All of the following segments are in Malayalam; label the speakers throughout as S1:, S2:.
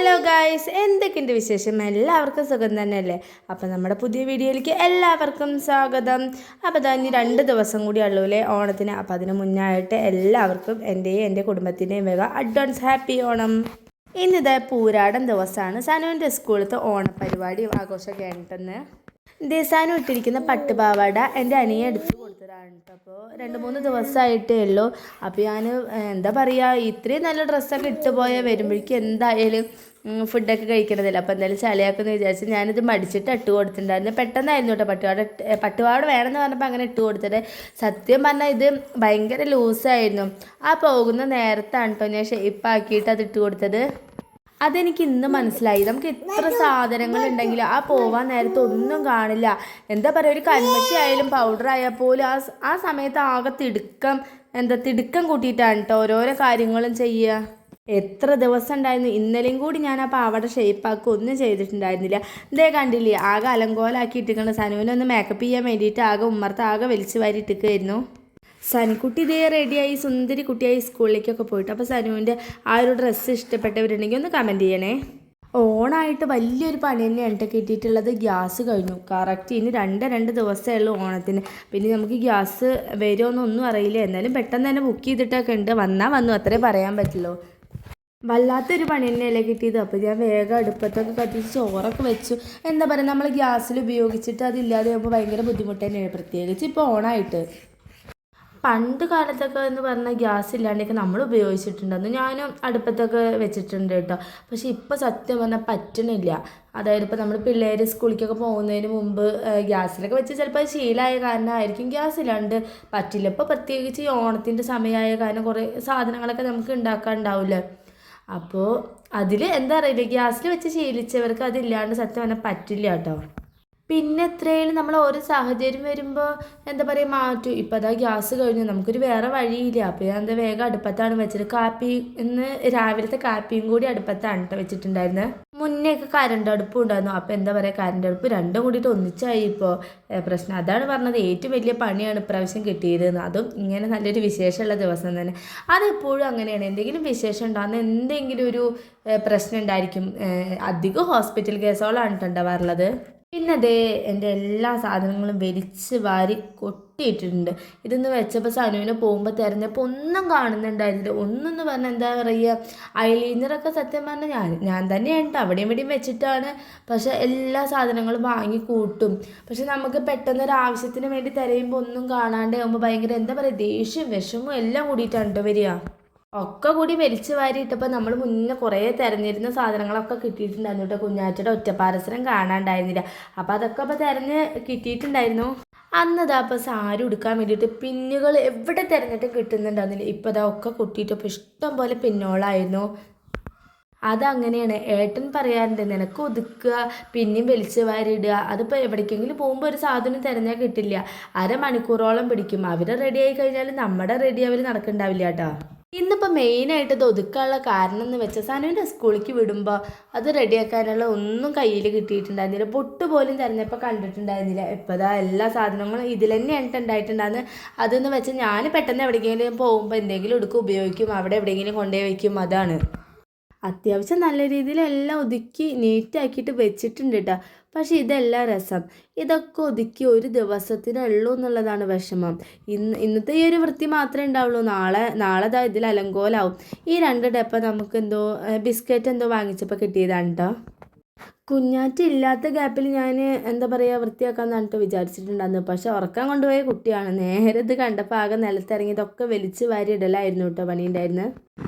S1: ഹലോ ഗായ്സ്, എന്തൊക്കെയുണ്ട് വിശേഷം? എല്ലാവർക്കും സുഖം തന്നെയല്ലേ? അപ്പോൾ നമ്മുടെ പുതിയ വീഡിയോയിലേക്ക് എല്ലാവർക്കും സ്വാഗതം. അപ്പോൾ ഇനി 2 ദിവസം കൂടി ഉള്ളൂല്ലേ ഓണത്തിന്. അപ്പോൾ അതിന് മുന്നായിട്ട് എല്ലാവർക്കും എൻ്റെ കുടുംബത്തിൻ്റെയും വക അഡ്വാൻസ് ഹാപ്പി ഓണം. ഇന്നിത് പൂരാടൻ ദിവസമാണ്. സനുവിൻ്റെ സ്കൂളിലത്തെ ഓണപരിപാടി ആഘോഷമൊക്കെ ആയിട്ടെന്ന് ദേശാനും ഇട്ടിരിക്കുന്ന പട്ടുപാവാട എൻ്റെ അനിയെ എടുത്ത് കൊടുത്തതാണ് കേട്ടോ. അപ്പോൾ 2-3 ദിവസമായിട്ടേ ഉള്ളൂ. അപ്പോൾ ഞാൻ എന്താ പറയുക, ഇത്രയും നല്ല ഡ്രസ്സൊക്കെ ഇട്ട് പോയാൽ വരുമ്പോഴേക്കും എന്തായാലും ഫുഡൊക്കെ കഴിക്കണതില്ല. അപ്പോൾ എന്തായാലും ചളിയാക്കുമെന്ന് വിചാരിച്ച് ഞാനിത് മടിച്ചിട്ട് ഇട്ട് കൊടുത്തിട്ടുണ്ടായിരുന്നു. പെട്ടെന്നായിരുന്നു കേട്ടോ പട്ടുപാവാട വേണമെന്ന് പറഞ്ഞപ്പോൾ അങ്ങനെ ഇട്ട് കൊടുത്തിട്ട്. സത്യം പറഞ്ഞാൽ ഇത് ഭയങ്കര ലൂസായിരുന്നു. ആ പോകുന്ന നേരത്താണ് കേട്ടോ ഞാൻ ഷേപ്പാക്കിയിട്ട് അത് ഇട്ട് കൊടുത്തത്. അതെനിക്ക് ഇന്ന് മനസ്സിലായി. നമുക്ക് എത്ര സാധനങ്ങൾ ഉണ്ടെങ്കിലും ആ പോവാൻ നേരത്തെ ഒന്നും കാണില്ല. എന്താ പറയുക, ഒരു കൺമഷി ആയാലും പൗഡർ ആയാൽ പോലും ആ സമയത്ത് ആകെ തിടുക്കം കൂട്ടിയിട്ടാണ് കേട്ടോ ഓരോരോ കാര്യങ്ങളും ചെയ്യുക. എത്ര ദിവസം ഉണ്ടായിരുന്നു. ഇന്നലെയും കൂടി ഞാൻ ആ പാവട ഷേപ്പാക്കി ഒന്നും ചെയ്തിട്ടുണ്ടായിരുന്നില്ല. ഇതേ കണ്ടില്ലേ, ആകെ അലങ്കോലാക്കി ഇട്ടിക്കണം. സനുവിനൊന്ന് മേക്കപ്പ് ചെയ്യാൻ വേണ്ടിയിട്ട് ആകെ ഉമ്മർത്ത് ആകെ വലിച്ചു വാരി ഇട്ടിക്കുമായിരുന്നു. സനുക്കുട്ടി ഇതേ റെഡിയായി സുന്ദരി കുട്ടിയായി സ്കൂളിലേക്കൊക്കെ പോയിട്ട്. അപ്പോൾ സനുവിൻ്റെ ആ ഒരു ഡ്രസ്സ് ഇഷ്ടപ്പെട്ടവരുണ്ടെങ്കിൽ ഒന്ന് കമൻറ്റ് ചെയ്യണേ. ഓണായിട്ട് വലിയൊരു പണി തന്നെയാണ് കിട്ടിയിട്ടുള്ളത്. ഗ്യാസ് കഴിഞ്ഞു കറക്റ്റ്. ഇനി രണ്ട് ദിവസമേ ഉള്ളൂ ഓണത്തിന്. പിന്നെ നമുക്ക് ഗ്യാസ് വരുമോയെന്നൊന്നും അറിയില്ല. എന്നാലും പെട്ടെന്ന് തന്നെ ബുക്ക് ചെയ്തിട്ടൊക്കെ ഉണ്ട്. വന്നു അത്രേ പറയാൻ പറ്റുള്ളൂ. വല്ലാത്തൊരു പണി തന്നെയല്ലേ കിട്ടിയത്. അപ്പോൾ ഞാൻ വേഗം അടുപ്പത്തൊക്കെ കത്തിച്ച് ചോറൊക്കെ വെച്ചു. എന്താ പറയുക, നമ്മൾ ഗ്യാസിൽ ഉപയോഗിച്ചിട്ട് അതില്ലാതെ ആകുമ്പോൾ ഭയങ്കര ബുദ്ധിമുട്ട് തന്നെയാണ്, പ്രത്യേകിച്ച് ഇപ്പോൾ ഓണായിട്ട്. പണ്ട് കാലത്തൊക്കെ എന്ന് പറഞ്ഞാൽ ഗ്യാസ് ഇല്ലാണ്ടൊക്കെ നമ്മൾ ഉപയോഗിച്ചിട്ടുണ്ടെന്ന് ഞാനും അടുപ്പത്തൊക്കെ വെച്ചിട്ടുണ്ട് കേട്ടോ. പക്ഷെ ഇപ്പോൾ സത്യം പറഞ്ഞാൽ പറ്റണില്ല. അതായത് ഇപ്പോൾ നമ്മൾ പിള്ളേർ സ്കൂളിലേക്കൊക്കെ പോകുന്നതിന് മുമ്പ് ഗ്യാസിലൊക്കെ വെച്ച് ചിലപ്പോൾ ശീലമായ കാരണമായിരിക്കും ഗ്യാസ് ഇല്ലാണ്ട് പറ്റില്ല. ഇപ്പോൾ പ്രത്യേകിച്ച് ഈ ഓണത്തിൻ്റെ സമയമായ കാരണം കുറേ സാധനങ്ങളൊക്കെ നമുക്ക് ഉണ്ടാക്കാനുണ്ടാവില്ല. അപ്പോൾ അതിൽ എന്താ അറിയില്ല, ഗ്യാസിൽ വെച്ച് ശീലിച്ചവർക്ക് അതില്ലാണ്ട് സത്യം പറഞ്ഞാൽ പറ്റില്ല കേട്ടോ. പിന്നെ എത്രയായാലും നമ്മൾ ഓരോ സാഹചര്യം വരുമ്പോൾ എന്താ പറയുക മാറ്റും. ഇപ്പോൾ അതാ ഗ്യാസ് കഴിഞ്ഞു, നമുക്കൊരു വേറെ വഴിയില്ല. അപ്പോൾ ഞാൻ എന്താ വേഗം അടുപ്പത്താണ് വെച്ചത്. ഇന്ന് രാവിലത്തെ കാപ്പിയും കൂടി അടുപ്പത്താണ് കേട്ടോ വെച്ചിട്ടുണ്ടായിരുന്നത്. മുന്നേയൊക്കെ കരണ്ട് അടുപ്പും ഉണ്ടായിരുന്നു. അപ്പോൾ എന്താ പറയുക, കരണ്ട് അടുപ്പ് രണ്ടും കൂടിയിട്ട് ഒന്നിച്ചായി ഇപ്പോൾ പ്രശ്നം. അതാണ് പറഞ്ഞത്, ഏറ്റവും വലിയ പണിയാണ് ഇപ്രാവശ്യം കിട്ടിയതെന്ന്. അതും ഇങ്ങനെ നല്ലൊരു വിശേഷമുള്ള ദിവസം തന്നെ. അതെപ്പോഴും അങ്ങനെയാണ്, എന്തെങ്കിലും വിശേഷം ഉണ്ടാകുന്ന എന്തെങ്കിലും ഒരു പ്രശ്നം ഉണ്ടായിരിക്കും. അധികം ഹോസ്പിറ്റൽ കേസുകളാണ് ഉണ്ടാവാറുള്ളത്. പിന്നെ അതേ എൻ്റെ എല്ലാ സാധനങ്ങളും വലിച്ച് വാരി കൊട്ടിയിട്ടിട്ടുണ്ട്. ഇതൊന്ന് വെച്ചപ്പോൾ സനുവിനെ പോകുമ്പോൾ തിരഞ്ഞപ്പോൾ ഒന്നും കാണുന്നുണ്ടായിരുന്നില്ല. ഒന്നെന്ന് പറഞ്ഞാൽ എന്താ പറയുക, ഐലൈനറൊക്കെ സത്യം പറഞ്ഞാൽ ഞാൻ തന്നെയാണ് അവിടെയും ഇവിടെയും വെച്ചിട്ടാണ്. പക്ഷേ എല്ലാ സാധനങ്ങളും വാങ്ങി കൂട്ടും. പക്ഷെ നമുക്ക് പെട്ടെന്ന് ഒരു ആവശ്യത്തിന് വേണ്ടി തിരയുമ്പോൾ ഒന്നും കാണാണ്ട് ആകുമ്പോൾ ഭയങ്കര എന്താ പറയുക, ദേഷ്യം വിഷമവും എല്ലാം കൂടിയിട്ടാണ് കേട്ടോ വരിക. ഒക്കെ കൂടി വലിച്ചു വാരിയിട്ടപ്പോൾ നമ്മൾ മുന്നേ കുറേ തിരഞ്ഞിരുന്ന സാധനങ്ങളൊക്കെ കിട്ടിയിട്ടുണ്ടായിരുന്നു കേട്ടോ. കുഞ്ഞാറ്റയുടെ ഒറ്റപ്പാരസരം കാണാണ്ടായിരുന്നില്ല. അപ്പോൾ അതൊക്കെ അപ്പോൾ തിരഞ്ഞ് കിട്ടിയിട്ടുണ്ടായിരുന്നു. അന്നതാ അപ്പോൾ സാരി ഉടുക്കാൻ വേണ്ടിയിട്ട് പിന്നുകൾ എവിടെ തിരഞ്ഞിട്ടും കിട്ടുന്നുണ്ടായിരുന്നില്ല. ഇപ്പോൾ അതാ ഒക്കെ കൊട്ടിയിട്ടപ്പോൾ ഇഷ്ടം പോലെ പിന്നോളായിരുന്നു. അതങ്ങനെയാണ്. ഏട്ടൻ പറയാറുണ്ട്, നിനക്ക് ഒതുക്കുക പിന്നെയും വലിച്ചു വാരിയിടുക. അതിപ്പോൾ എവിടേക്കെങ്കിലും പോകുമ്പോൾ ഒരു സാധനം തിരഞ്ഞാൽ കിട്ടില്ല. അരമണിക്കൂറോളം പിടിക്കും. അവർ റെഡി ആയി കഴിഞ്ഞാൽ നമ്മുടെ റെഡി അവർ നടക്കണ്ടാവില്ല കേട്ടോ. ഇന്നിപ്പോൾ മെയിനായിട്ട് ഇത് ഒതുക്കാനുള്ള കാരണം എന്ന് വെച്ചാൽ സനുവിൻ്റെ സ്കൂളിലേക്ക് വിടുമ്പോൾ അത് റെഡിയാക്കാനുള്ള ഒന്നും കയ്യിൽ കിട്ടിയിട്ടുണ്ടായിരുന്നില്ല. പൊട്ട് പോലും തിരഞ്ഞപ്പോൾ കണ്ടിട്ടുണ്ടായിരുന്നില്ല. ഇപ്പോൾ അതാ എല്ലാ സാധനങ്ങളും ഇതിൽ തന്നെയാണ് ഉണ്ടായിട്ടുണ്ടാകുന്നത്. അതെന്ന് വെച്ചാൽ ഞാൻ പെട്ടെന്ന് എവിടെയെങ്കിലും പോകുമ്പോൾ എന്തെങ്കിലും എടുക്കും ഉപയോഗിക്കും, അവിടെ എവിടെയെങ്കിലും കൊണ്ടുപോയി വയ്ക്കും. അതാണ് അത്യാവശ്യം നല്ല രീതിയിൽ എല്ലാം ഒതുക്കി നീറ്റാക്കിയിട്ട് വെച്ചിട്ടുണ്ട് കേട്ടോ. പക്ഷേ ഇതല്ല രസം. ഇതൊക്കെ ഒതുക്കി ഒരു ദിവസത്തിനുള്ളൂ എന്നുള്ളതാണ് വിഷമം. ഇന്നത്തെ ഈ ഒരു വൃത്തി മാത്രമേ ഉണ്ടാവുള്ളൂ. നാളെ ഇതിൽ അലങ്കോലാവും. ഈ 2 ഡപ്പ നമുക്ക് എന്തോ ബിസ്ക്കറ്റ് എന്തോ വാങ്ങിച്ചപ്പോൾ കിട്ടിയതാണ് കേട്ടോ. കുഞ്ഞാറ്റ് ഇല്ലാത്ത ഗ്യാപ്പിൽ ഞാൻ എന്താ പറയുക വൃത്തിയാക്കാമെന്നാണ് കേട്ടോ വിചാരിച്ചിട്ടുണ്ടായിരുന്നു. പക്ഷെ ഉറക്കാൻ കൊണ്ടുപോയ കുട്ടിയാണ്. നേരെ ഇത് കണ്ടപ്പോൾ ആകെ നിലത്തിറങ്ങി ഇതൊക്കെ വലിച്ച് വാരി ഇടലായിരുന്നു കേട്ടോ പണിയുണ്ടായിരുന്നത്.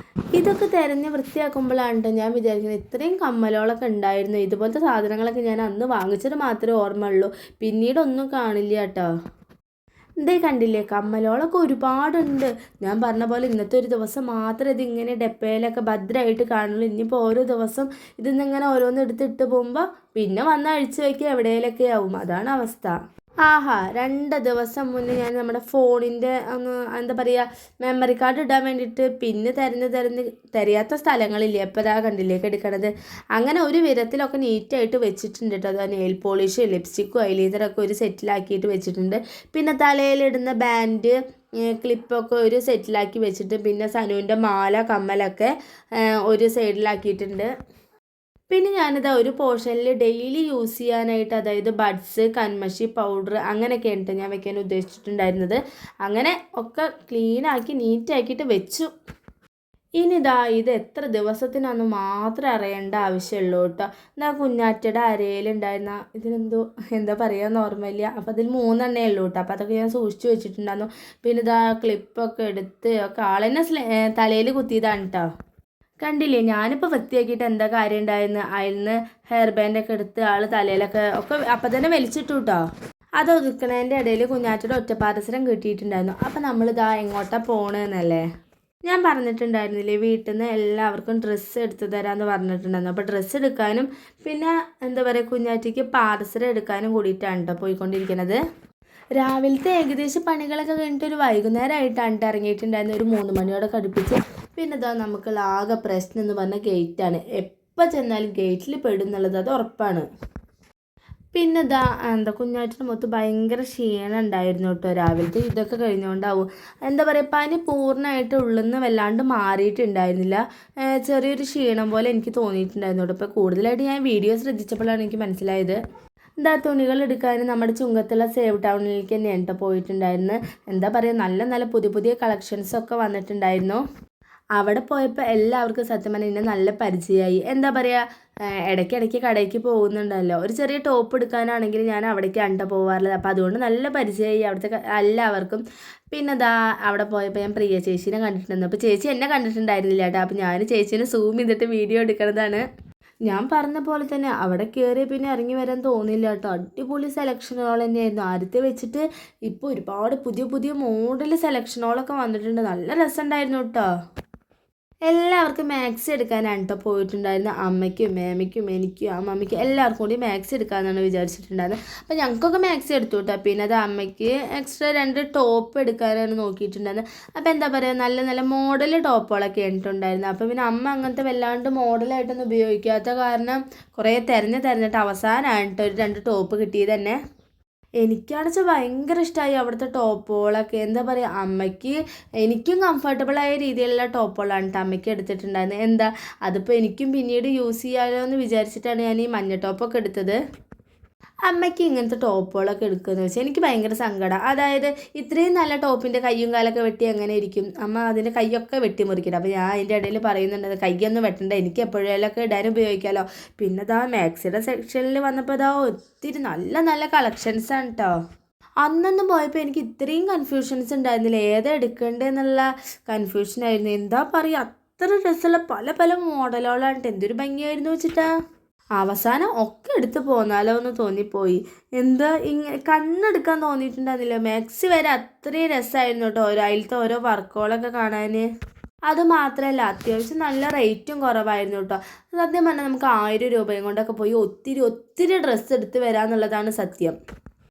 S1: ഇതൊക്കെ തിരഞ്ഞ് വൃത്തിയാക്കുമ്പോഴാണ് കേട്ടോ ഞാൻ വിചാരിക്കുന്നത് ഇത്രയും കമ്മലുകളൊക്കെ ഉണ്ടായിരുന്നു. ഇതുപോലത്തെ സാധനങ്ങളൊക്കെ ഞാൻ അന്ന് വാങ്ങിച്ചത് മാത്രമേ ഓർമ്മയുള്ളൂ. പിന്നീടൊന്നും കാണില്ല കേട്ടോ. ഇതേ കണ്ടില്ലേ, കമ്മലോളൊക്കെ ഒരുപാടുണ്ട്. ഞാൻ പറഞ്ഞ പോലെ ഇന്നത്തെ ഒരു ദിവസം മാത്രമേ ഇതിങ്ങനെ ഡപ്പയിലൊക്കെ ഭദ്രമായിട്ട് കാണുള്ളൂ. ഇനിയിപ്പോൾ ഓരോ ദിവസം ഇതിന്നിങ്ങനെ ഓരോന്ന് എടുത്തിട്ട് പോകുമ്പോൾ പിന്നെ വന്ന് അഴിച്ചു വയ്ക്കുക എവിടെയെങ്കിലൊക്കെ ആവും. അതാണ് അവസ്ഥ. ആഹാ, 2 ദിവസം മുന്നേ ഞാൻ നമ്മുടെ ഫോണിൻ്റെ എന്താ പറയുക മെമ്മറി കാർഡ് ഇടാൻ വേണ്ടിയിട്ട് പിന്നെ തിരയാത്ത സ്ഥലങ്ങളില്ലേ, എപ്പോൾ ഇതാ കണ്ടിലേക്ക് എടുക്കണത്. അങ്ങനെ ഒരു വിധത്തിലൊക്കെ നീറ്റായിട്ട് വെച്ചിട്ടുണ്ട് കേട്ടോ. അത് നെയിൽ പോളിഷ് ലിപ്സ്റ്റിക്കും ഐലൈനറൊക്കെ ഒരു സെറ്റിലാക്കിയിട്ട് വെച്ചിട്ടുണ്ട്. പിന്നെ തലയിലിടുന്ന ബാൻഡ് ക്ലിപ്പൊക്കെ ഒരു സെറ്റിലാക്കി വെച്ചിട്ട് പിന്നെ സനുവിൻ്റെ മാല കമ്മലൊക്കെ ഒരു സൈഡിലാക്കിയിട്ടുണ്ട്. പിന്നെ ഞാനിതാ ഒരു പോർഷനിൽ ഡെയിലി യൂസ് ചെയ്യാനായിട്ട്, അതായത് ബഡ്സ്, കൺമഷി പൗഡർ അങ്ങനെയൊക്കെയാണ് കേട്ടോ ഞാൻ വെക്കാൻ ഉദ്ദേശിച്ചിട്ടുണ്ടായിരുന്നത്. അങ്ങനെ ഒക്കെ ക്ലീനാക്കി നീറ്റാക്കിയിട്ട് വെച്ചു. ഇനിതാ ഇത് എത്ര ദിവസത്തിനാന്ന് മാത്രം അറിയേണ്ട ആവശ്യമുള്ളൂ കേട്ടോ. എന്താ കുഞ്ഞാറ്റയുടെ അരയിലുണ്ടായിരുന്ന ഇതിനെന്തോ എന്താ പറയുക ഓർമ്മയില്ല. അപ്പോൾ അതിൽ 3 ഉള്ളൂ കേട്ടോ. അപ്പോൾ അതൊക്കെ ഞാൻ സൂക്ഷിച്ച് വെച്ചിട്ടുണ്ടായിരുന്നു. പിന്നെ ഇതാ ക്ലിപ്പൊക്കെ എടുത്ത് ഒക്കെ ആളെന്നെ തലയിൽ കുത്തിയതാണ് കേട്ടോ. കണ്ടില്ലേ, ഞാനിപ്പോൾ വൃത്തിയാക്കിയിട്ട് എന്താ കാര്യം ഉണ്ടായിരുന്നു. അതിൽ നിന്ന് ഹെയർ ബാൻഡൊക്കെ എടുത്ത് ആൾ തലയിലൊക്കെ ഒക്കെ അപ്പം തന്നെ വലിച്ചിട്ടു കേട്ടോ. അത് ഒതുക്കണതിൻ്റെ ഇടയിൽ കുഞ്ഞാറ്റയുടെ ഒറ്റപ്പാദസരം കിട്ടിയിട്ടുണ്ടായിരുന്നു. അപ്പം നമ്മളിതാ എങ്ങോട്ടാണ് പോകണമെന്നല്ലേ ഞാൻ പറഞ്ഞിട്ടുണ്ടായിരുന്നില്ലേ, വീട്ടിൽ നിന്ന് എല്ലാവർക്കും ഡ്രസ്സ് എടുത്തു തരാമെന്ന് പറഞ്ഞിട്ടുണ്ടായിരുന്നു. അപ്പോൾ ഡ്രസ്സ് എടുക്കാനും പിന്നെ എന്താ പറയുക കുഞ്ഞാറ്റയ്ക്ക് പാദസരം എടുക്കാനും കൂടിയിട്ടാണ് കേട്ടോ പോയിക്കൊണ്ടിരിക്കുന്നത്. രാവിലത്തെ ഏകദേശം പണികളൊക്കെ കഴിഞ്ഞിട്ട് ഒരു വൈകുന്നേരമായിട്ടാണ് ഇറങ്ങിയിട്ടുണ്ടായിരുന്നത്. ഒരു 3 മണിയോടെ കടുപ്പിച്ച്. പിന്നെ ഇതാ നമുക്കുള്ള ആകെ പ്രശ്നം എന്ന് പറഞ്ഞാൽ ഗേറ്റാണ്. എപ്പോൾ ചെന്നാലും ഗേറ്റിൽ പെടുന്നുള്ളത് അത് ഉറപ്പാണ്. പിന്നെ ഇതാ എന്താ കുഞ്ഞാറ്റിൻ്റെ മുഖത്ത് ഭയങ്കര ക്ഷീണം ഉണ്ടായിരുന്നു കേട്ടോ. രാവിലത്തെ ഇതൊക്കെ കഴിഞ്ഞുകൊണ്ടാവും എന്താ പറയുക പനി പൂർണ്ണമായിട്ട് ഉള്ളിൽ നിന്ന് വല്ലാണ്ട് മാറിയിട്ടുണ്ടായിരുന്നില്ല. ചെറിയൊരു ക്ഷീണം പോലെ എനിക്ക് തോന്നിയിട്ടുണ്ടായിരുന്നു കേട്ടോ. ഇപ്പോൾ കൂടുതലായിട്ട് ഞാൻ വീഡിയോ ശ്രദ്ധിച്ചപ്പോഴാണ് എനിക്ക് മനസ്സിലായത്. എന്താ തുണികൾ എടുക്കാനും നമ്മുടെ ചുങ്കത്തുള്ള സേവ് ടൗണിലേക്ക് തന്നെയാണ് കേട്ടോ പോയിട്ടുണ്ടായിരുന്നു. എന്താ പറയുക നല്ല നല്ല പുതിയ പുതിയ കളക്ഷൻസൊക്കെ വന്നിട്ടുണ്ടായിരുന്നു. അവിടെ പോയപ്പോൾ എല്ലാവർക്കും സത്യം പറഞ്ഞാൽ എന്നെ നല്ല പരിചയമായി. എന്താ പറയുക ഇടയ്ക്കിടയ്ക്ക് കടയ്ക്ക് പോകുന്നുണ്ടല്ലോ. ഒരു ചെറിയ ടോപ്പ് എടുക്കാനാണെങ്കിൽ ഞാൻ അവിടേക്കാണ് കേട്ടോ പോകാറുള്ളത്. അപ്പോൾ അതുകൊണ്ട് നല്ല പരിചയമായി അവിടുത്തെ എല്ലാവർക്കും. പിന്നെ അതാ അവിടെ പോയപ്പോൾ ഞാൻ പ്രിയ ചേച്ചീനെ കണ്ടിട്ടുണ്ടായിരുന്നു. അപ്പോൾ ചേച്ചി എന്നെ കണ്ടിട്ടുണ്ടായിരുന്നില്ല കേട്ടോ. അപ്പോൾ ഞാൻ ചേച്ചീനെ സൂം ചെയ്തിട്ട് വീഡിയോ എടുക്കുന്നതാണ്. ഞാൻ പറഞ്ഞ പോലെ തന്നെ അവിടെ കയറി പിന്നെ ഇറങ്ങി വരാൻ തോന്നില്ല കേട്ടോ. അടിപൊളി സെലക്ഷനുകൾ തന്നെയായിരുന്നു. ആദ്യത്തെ വെച്ചിട്ട് ഇപ്പോൾ ഒരുപാട് പുതിയ പുതിയ മോഡൽ സെലക്ഷനുകളൊക്കെ വന്നിട്ടുണ്ട്. നല്ല രസമുണ്ടായിരുന്നു കേട്ടോ. എല്ലാവർക്കും മാക്സി എടുക്കാനാണ് കേട്ടോ പോയിട്ടുണ്ടായിരുന്നത്. അമ്മയ്ക്കും മേമയ്ക്കും എനിക്കും അമ്മമ്മയ്ക്കും എല്ലാവർക്കും കൂടി മാക്സി എടുക്കാമെന്നാണ് വിചാരിച്ചിട്ടുണ്ടായിരുന്നത്. അപ്പോൾ ഞങ്ങൾക്കൊക്കെ മാക്സി എടുത്തു കേട്ടോ. പിന്നെ അത് അമ്മയ്ക്ക് എക്സ്ട്രാ 2 ടോപ്പ് എടുക്കാനാണ് നോക്കിയിട്ടുണ്ടായിരുന്നത്. അപ്പോൾ എന്താ പറയുക നല്ല നല്ല മോഡൽ ടോപ്പുകളൊക്കെ ഇട്ടിട്ടുണ്ടായിരുന്നു. അപ്പോൾ പിന്നെ അമ്മ അങ്ങനത്തെ വല്ലാണ്ട് മോഡലായിട്ടൊന്നും ഉപയോഗിക്കാത്ത കാരണം കുറേ തിരഞ്ഞിട്ട് അവസാനമാണ് കേട്ടോ ഒരു 2 ടോപ്പ് കിട്ടിയത് തന്നെ. എനിക്കാണെന്ന് വെച്ചാൽ ഭയങ്കര ഇഷ്ടമായി അവിടുത്തെ ടോപ്പുകളൊക്കെ. എന്താ പറയുക അമ്മയ്ക്ക് എനിക്കും കംഫർട്ടബിളായ രീതിയിലുള്ള ടോപ്പുകളാണ് കേട്ടോ അമ്മയ്ക്ക് എടുത്തിട്ടുണ്ടായിരുന്നത്. എന്താ അതിപ്പോൾ എനിക്കും പിന്നീട് യൂസ് ചെയ്യാമല്ലോ എന്ന് വിചാരിച്ചിട്ടാണ് ഞാൻ ഈ മഞ്ഞ ടോപ്പൊക്കെ എടുത്തത്. അമ്മയ്ക്ക് ഇങ്ങനത്തെ ടോപ്പുകളൊക്കെ എടുക്കുകയെന്ന് വെച്ചാൽ എനിക്ക് ഭയങ്കര സങ്കടം. അതായത് ഇത്രയും നല്ല ടോപ്പിൻ്റെ കയ്യും കാലൊക്കെ വെട്ടി എങ്ങനെ ഇരിക്കും. അമ്മ അതിൻ്റെ കൈയൊക്കെ വെട്ടി മുറിക്കണം. അപ്പോൾ ഞാൻ അതിൻ്റെ ഇടയിൽ പറയുന്നുണ്ട് കൈയൊന്നും വെട്ടണ്ട, എനിക്ക് എപ്പോഴേലൊക്കെ ഇടാൻ ഉപയോഗിക്കാമല്ലോ. പിന്നെ ഇതാ മാക്സിയുടെ സെക്ഷനിൽ വന്നപ്പോൾ ഇതാ ഒത്തിരി നല്ല നല്ല കളക്ഷൻസാണ് കേട്ടോ. അന്നൊന്നും പോയപ്പോൾ എനിക്ക് ഇത്രയും കൺഫ്യൂഷൻസ് ഉണ്ടായിരുന്നില്ല. ഏതാ എടുക്കേണ്ടതെന്നുള്ള കൺഫ്യൂഷനായിരുന്നു. എന്താ പറയുക അത്ര രസമുള്ള പല പല മോഡലുകളാണ്. എന്തൊരു ഭംഗിയായിരുന്നു വെച്ചിട്ടാ. അവസാനം ഒക്കെ എടുത്ത് പോന്നാലോ എന്ന് തോന്നിപ്പോയി. എന്താ ഇങ്ങനെ കണ്ണെടുക്കാൻ തോന്നിയിട്ടുണ്ടായിരുന്നില്ല. മാക്സി വരെ അത്രയും രസമായിരുന്നു കേട്ടോ അതിലത്തെ ഓരോ വർക്കുകളൊക്കെ കാണാൻ. അത് മാത്രമല്ല അത്യാവശ്യം നല്ല റേറ്റും കുറവായിരുന്നു കേട്ടോ. സത്യം പറഞ്ഞാൽ നമുക്ക് 1000 രൂപയും കൊണ്ടൊക്കെ പോയി ഒത്തിരി ഡ്രസ്സ് എടുത്ത് വരാമെന്നുള്ളതാണ് സത്യം.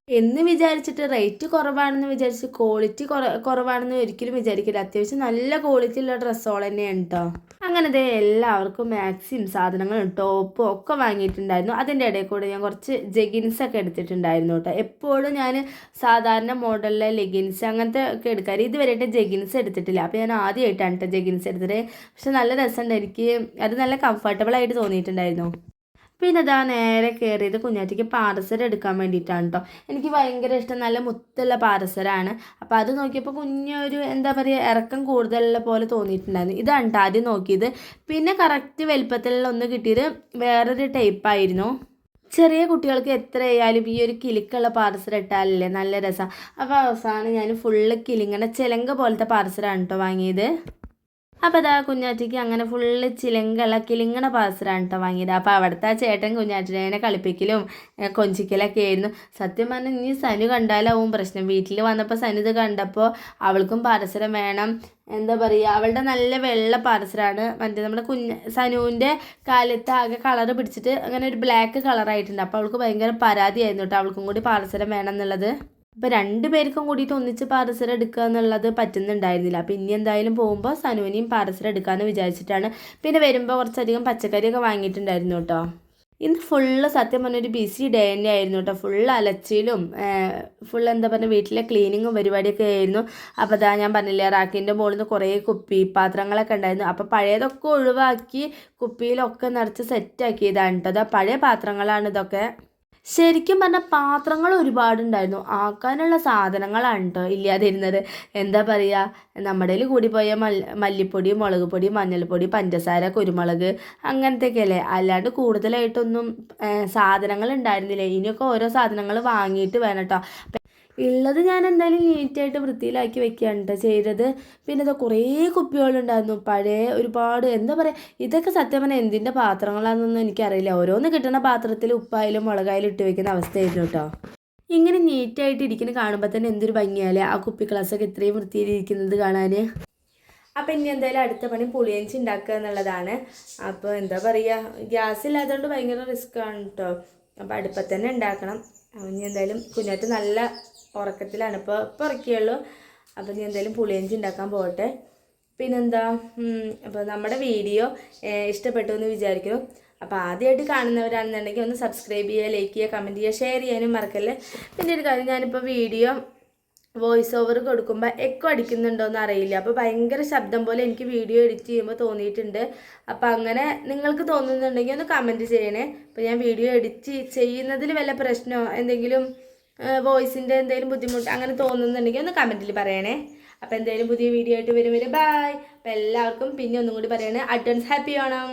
S1: എന്ന് വിചാരിച്ചിട്ട് റേറ്റ് കുറവാണെന്ന് വിചാരിച്ച് ക്വാളിറ്റി കുറവാണെന്ന് ഒരിക്കലും വിചാരിക്കില്ല. അത്യാവശ്യം നല്ല ക്വാളിറ്റി ഉള്ള ഡ്രസ്സുകൾ തന്നെയാണ് കേട്ടോ. അങ്ങനത്തെ എല്ലാവർക്കും മാക്സിയും സാധനങ്ങളും ടോപ്പും ഒക്കെ വാങ്ങിയിട്ടുണ്ടായിരുന്നു. അതിൻ്റെ ഇടയിൽ കൂടെ ഞാൻ കുറച്ച് ജെഗിൻസൊക്കെ എടുത്തിട്ടുണ്ടായിരുന്നു കേട്ടോ. എപ്പോഴും ഞാൻ സാധാരണ മോഡലിലെ ലെഗിൻസ് അങ്ങനത്തെ ഒക്കെ എടുക്കാറ്. ഇതുവരെയായിട്ട് ജെഗിൻസ് എടുത്തിട്ടില്ല. അപ്പോൾ ഞാൻ ആദ്യമായിട്ടാണ് കേട്ടോ ജെഗിൻസ് എടുത്തിട്ട്. പക്ഷെ നല്ല രസമുണ്ട്. എനിക്ക് അത് നല്ല കംഫർട്ടബിളായിട്ട് തോന്നിയിട്ടുണ്ടായിരുന്നു. പിന്നെ ഇതാ നേരെ കയറിയത് കുഞ്ഞാറ്റയ്ക്ക് പാദസരം എടുക്കാൻ വേണ്ടിയിട്ടാണ് കേട്ടോ. എനിക്ക് ഭയങ്കര ഇഷ്ടം നല്ല മുത്തുള്ള പാദസരമാണ്. അപ്പോൾ അത് നോക്കിയപ്പോൾ കുഞ്ഞൊരു എന്താ പറയുക ഇറക്കം കൂടുതലുള്ള പോലെ തോന്നിയിട്ടുണ്ടായിരുന്നു. ഇതാണ് കേട്ടോ ആദ്യം നോക്കിയത്. പിന്നെ കറക്റ്റ് വലുപ്പത്തിലുള്ള ഒന്ന് കിട്ടിയത് വേറൊരു ടൈപ്പായിരുന്നു. ചെറിയ കുട്ടികൾക്ക് എത്രയായാലും ഈ ഒരു കിലുക്കുള്ള പാദസരം ഇട്ടാലല്ലേ നല്ല രസം. അപ്പോൾ അവസാനം ഞാൻ ഫുള്ള് കിലിങ്ങണ ചിലങ്ക പോലത്തെ പാദസരമാണ് കേട്ടോ വാങ്ങിയത്. അപ്പോൾ അതാ കുഞ്ഞാറ്റിക്ക് അങ്ങനെ ഫുള്ള് കിലിങ്ങണ പാദസരമാണ് കേട്ടോ വാങ്ങിയത്. അപ്പോൾ അവിടുത്തെ ആ ചേട്ടൻ കുഞ്ഞാറ്റിനെ കളിപ്പിക്കലും കൊഞ്ചിക്കലൊക്കെ ആയിരുന്നു. സത്യം പറഞ്ഞാൽ ഇനി സനു കണ്ടാലാവും പ്രശ്നം. വീട്ടിൽ വന്നപ്പോൾ സനു ഇത് കണ്ടപ്പോൾ അവൾക്കും പാദസരം വേണം. എന്താ പറയുക അവളുടെ നല്ല വെള്ള പാദസരമാണ്. മറ്റേ നമ്മുടെ സനുവിൻ്റെ കാലത്ത് ആകെ കളറ് പിടിച്ചിട്ട് അങ്ങനെ ഒരു ബ്ലാക്ക് കളറായിട്ടുണ്ട്. അപ്പോൾ അവൾക്ക് ഭയങ്കര പരാതിയായിരുന്നു കേട്ടോ അവൾക്കും കൂടി പാദസരം വേണം എന്നുള്ളത്. അപ്പോൾ 2 പേർക്കും കൂടിയിട്ട് ഒന്നിച്ച് പാദസരം എടുക്കുക എന്നുള്ളത് പറ്റുന്നുണ്ടായിരുന്നില്ല. അപ്പോൾ ഇനി എന്തായാലും പോകുമ്പോൾ സനുവിനെയും പാദസരം എടുക്കാമെന്ന് വിചാരിച്ചിട്ടാണ്. പിന്നെ വരുമ്പോൾ കുറച്ചധികം പച്ചക്കറിയൊക്കെ വാങ്ങിയിട്ടുണ്ടായിരുന്നു കേട്ടോ. ഇന്ന് ഫുള്ള് സത്യം പറഞ്ഞൊരു ബിസി ഡേ തന്നെ ആയിരുന്നു കേട്ടോ. ഫുള്ള് അലച്ചിലും ഫുൾ എന്താ പറയുക വീട്ടിലെ ക്ലീനിങ്ങും പരിപാടിയൊക്കെ ആയിരുന്നു. അപ്പോൾ അതാ ഞാൻ പറഞ്ഞില്ലേ റാക്കിൻ്റെ മുകളിൽ നിന്ന് കുറേ കുപ്പി പാത്രങ്ങളൊക്കെ ഉണ്ടായിരുന്നു. അപ്പോൾ പഴയതൊക്കെ ഒഴിവാക്കി കുപ്പിയിലൊക്കെ നിറച്ച് സെറ്റാക്കിയതാണ് കേട്ടോ. അതാ പഴയ പാത്രങ്ങളാണ് ഇതൊക്കെ. ശരിക്കും പറഞ്ഞാൽ പാത്രങ്ങൾ ഒരുപാടുണ്ടായിരുന്നു. ആക്കാനുള്ള സാധനങ്ങളാണ് കേട്ടോ ഇല്ലാതിരുന്നത്. എന്താ പറയുക നമ്മുടെ കയ്യിൽ കൂടിപ്പോയ മല്ലിപ്പൊടി, മുളക് പൊടി, മഞ്ഞൾപ്പൊടി, പഞ്ചസാര, കുരുമുളക് അങ്ങനത്തെയൊക്കെ അല്ലേ. അല്ലാണ്ട് കൂടുതലായിട്ടൊന്നും സാധനങ്ങൾ ഉണ്ടായിരുന്നില്ല. ഇനിയൊക്കെ ഓരോ സാധനങ്ങൾ വാങ്ങിയിട്ട് വേണം കേട്ടോ. ഉള്ളത് ഞാൻ എന്തായാലും നീറ്റായിട്ട് വൃത്തിയിലാക്കി വെക്കുകയാണ് കേട്ടോ ചെയ്തത്. പിന്നെ ഇതാ കുറേ കുപ്പികളുണ്ടായിരുന്നു പഴയ ഒരുപാട്. എന്താ പറയുക ഇതൊക്കെ സത്യം പറഞ്ഞാൽ എന്തിൻ്റെ പാത്രങ്ങളാണെന്നൊന്നും എനിക്കറിയില്ല. ഓരോന്ന് കിട്ടുന്ന പാത്രത്തിൽ ഉപ്പായാലും മുളകായാലും ഇട്ട് വെക്കുന്ന അവസ്ഥയായിരുന്നു കേട്ടോ. ഇങ്ങനെ നീറ്റായിട്ട് ഇരിക്കുന്നത് കാണുമ്പോൾ തന്നെ എന്തൊരു ഭംഗിയാലേ ആ കുപ്പി ഗ്ലാസ്സൊക്കെ ഇത്രയും വൃത്തിയിലിരിക്കുന്നത് കാണാൻ. അപ്പോൾ ഇനി എന്തായാലും അടുത്ത പണി പുളിയഞ്ചി ഉണ്ടാക്കുക എന്നുള്ളതാണ്. അപ്പോൾ എന്താ പറയുക ഗ്യാസ് ഇല്ലാത്തതുകൊണ്ട് ഭയങ്കര റിസ്ക്കാണ് കേട്ടോ. അപ്പോൾ അടുപ്പത്ത് തന്നെ ഉണ്ടാക്കണം. ഇനി എന്തായാലും കുഞ്ഞാറ്റ് നല്ല ഉറക്കത്തിലാണ് ഇപ്പോൾ ഉറക്കിയുള്ളൂ. അപ്പോൾ ഇനി എന്തായാലും പുളിയഞ്ചി ഉണ്ടാക്കാൻ പോകട്ടെ. പിന്നെന്താ അപ്പോൾ നമ്മുടെ വീഡിയോ ഇഷ്ടപ്പെട്ടു എന്ന് വിചാരിക്കുന്നു. അപ്പോൾ ആദ്യമായിട്ട് കാണുന്നവരാണെന്നുണ്ടെങ്കിൽ ഒന്ന് സബ്സ്ക്രൈബ് ചെയ്യുക, ലൈക്ക് ചെയ്യുക, കമൻറ്റ് ചെയ്യുക, ഷെയർ ചെയ്യാനും മറക്കല്ലേ. പിന്നെ ഒരു കാര്യം ഞാനിപ്പോൾ വീഡിയോ വോയിസ് ഓവർ കൊടുക്കുമ്പോൾ എക്കോ അടിക്കുന്നുണ്ടോയെന്ന് അറിയില്ല. അപ്പോൾ ഭയങ്കര ശബ്ദം പോലെ എനിക്ക് വീഡിയോ എഡിറ്റ് ചെയ്യുമ്പോൾ തോന്നിയിട്ടുണ്ട്. അപ്പോൾ അങ്ങനെ നിങ്ങൾക്ക് തോന്നുന്നുണ്ടെങ്കിൽ ഒന്ന് കമൻറ്റ് ചെയ്യണേ. അപ്പോൾ ഞാൻ വീഡിയോ എഡിറ്റ് ചെയ്യുന്നതിൽ വല്ല പ്രശ്നമോ എന്തെങ്കിലും വോയിസിൻ്റെ എന്തെങ്കിലും ബുദ്ധിമുട്ട് അങ്ങനെ തോന്നുന്നുണ്ടെങ്കിൽ ഒന്ന് കമൻറ്റിൽ പറയണേ. അപ്പോൾ എന്തായാലും പുതിയ വീഡിയോ ആയിട്ട് വരും. ബൈ. അപ്പോൾ എല്ലാവർക്കും പിന്നെ ഒന്നും കൂടി പറയണേ അഡ്വാൻസ് ഹാപ്പി ഓണം.